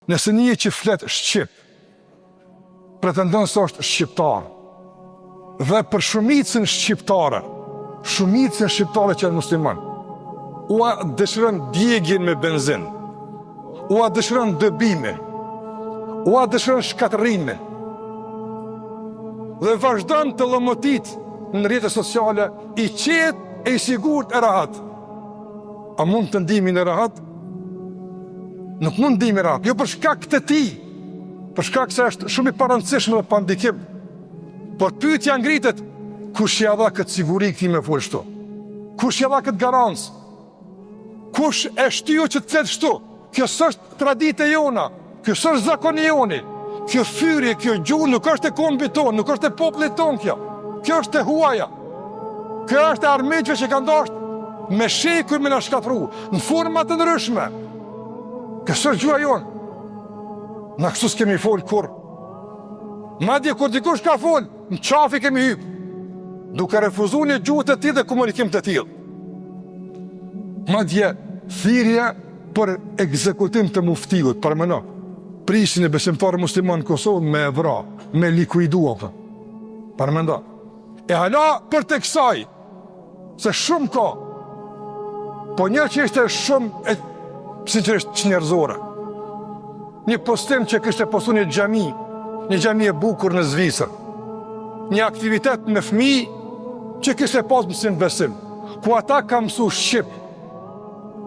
Nëse një që flet shqip, pretendon se është shqiptar, dhe për shumicën shqiptare që janë musliman, ua dëshiron djegjen me benzin, ua dëshiron dëbimin, ua dëshiron shkatërimin, dhe vazhdon të lëmotit në rrjetet sociale, i qetë e i sigurt e rahat. A mund të ndihemi në rahat? Nuk mund ndihemi në rahat. Jo për shkak të tij, për shkak se është shumë i parëndësishëm dhe pa ndikim. Por pyetja ngritet, kush ja dha këtë siguri këtij me fol kështu? Kush ja dha këtë garancë? Kush e shtyu që të flet kështu? Kjo s'është traditë jona, kjo s'është zakoni joni. Kjo fyrje, kjo gjuhë nuk është e kombit tonë, nuk është e popullit tonë kjo. Kjo është e huaja. Kjo është e armiqve që kanë dashur me shekuj me na shkatërru, në forma të ndryshme. Kjo s'është gjuha jonë. Na kështu s'kemi fol kur. Madje kur dikush ka fol, në qafi kemi hyp, duke refuzuar një gjuhë të tillë dhe komunikim të tillë. Madje thirrja për ekzekutim të muftiut, përmendo. Prishin e besimtarë musliman në Kosovë me vra, me likuidua, përmendo. E hala për të kësaj, se shumë ka, po një që ishte shumë, sinqerisht që njerëzore. Një postim që kishte postu një xhami e bukur në Zvicër, një aktivitet me fëmijë që kishte pas mësim besim, ku ata ka mësu shqip,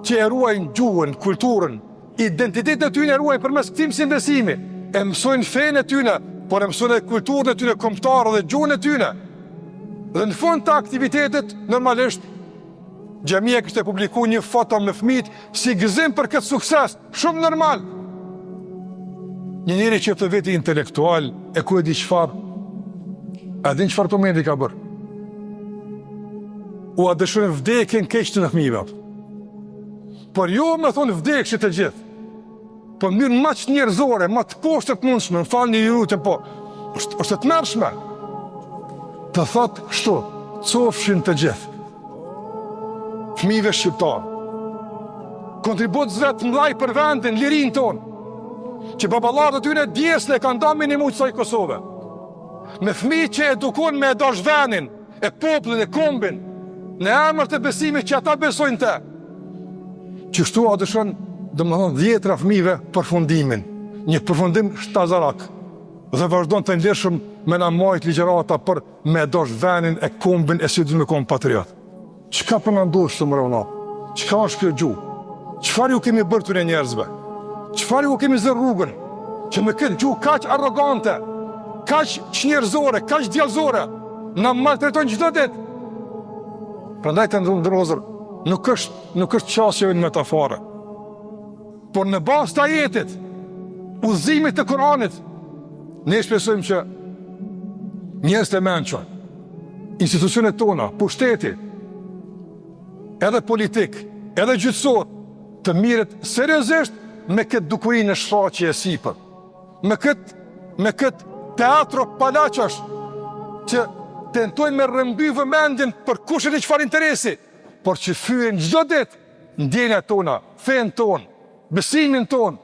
që e ruajnë gjuhën, kulturën, identitetin e tyre e ruajnë përmes këtij mësim besimi, e mësojnë fenë e tyre, por e mësojnë kulturën e tyre kombëtare dhe gjuhën e tyre. Dhe në fund të aktivitetit, normalisht, xhamia kishte publikuar një foto me fëmijët si gëzim për këtë sukses, shumë normal. Një njeri që të veti intelektual, e ku e di çfarë, a din çfarë përmendi ka bërë? U a dëshiron vdekjen keq të fëmijëve. Por jo me thonë vdekshit të gjithë, po në mënyrë më që njerëzore, më të poshtë të mundshme, më falni ju lutem, po është të mërshme. Të thotë kështu, cofshin të gjithë, fëmijëve shqiptarë, kontribut vetë mëdhaj për vendin, lirinë tonë, që baballarët e tyre djesle kanë da minimum kësaj Kosove. Me fëmijë që edukon me dash vendin, e popullin, e kombin, në emër të besimit që ata besojnë te. Qështu a dëshon, domethënë 10 fëmijëve përfundimin, një përfundim shtazarak, dhe vazhdon të ndershëm me na majt ligjërata për me dash vendin, e kombin, e si du me kombë patriot. Çka për na ndosh të mërëvna? Çka është kjo gjuhë? Çfarë ju kemi bërë të njerëzve? Çfarë ju kemi zë rrugën? Që me këtë gjuhë kaq arrogante, kaq çnjerëzore, kaq djallëzore, na maltretojnë çdo ditë. Prandaj të ndërozër, nuk është qasje në metaforë, por në bazë të ajetit, udhëzimit të Kuranit, ne shpresojmë që njerëz të mençur, institucionet tona, pushteti, edhe politik, edhe gjyqësor, të mirët seriozisht me këtë dukurinë në shfaqje e sipër, me këtë teatro palaçash që tentojnë me rrëmby vëmendjen për kush e di çfarë interesi, por që fyen çdo ditë ndjenjat tona, fenë tonë, besimin tonë,